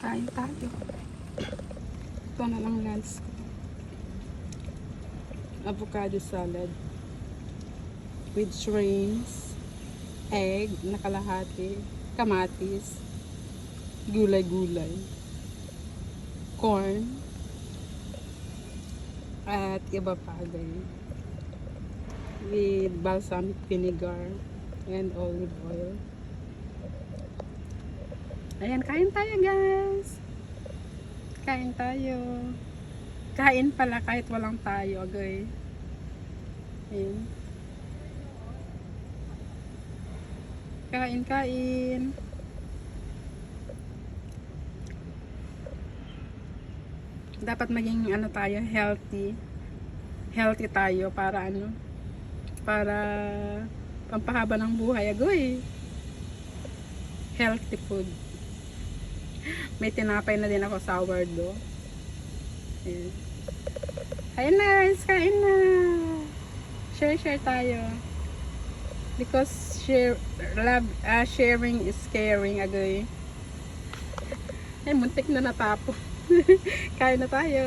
Kain tayo. Ito na lang lunch ko. Avocado salad with shrimps, egg na kalahati, kamatis, gulay-gulay, corn, at iba pa din. With balsamic vinegar and olive oil. Ayan, kain tayo guys. Kain tayo. Kain pala kahit walang tayo, agay. Ayan. Kain, kain. Dapat maging ano tayo, healthy. Healthy tayo para ano? Para pampahaba ng buhay, agoy. Healthy food. May tinapay na din ako, sourdough. Ayan. Kain na guys, kain na. Share tayo. Because sharing is caring, agoy. Ay, muntik na natapon. Kain na tayo.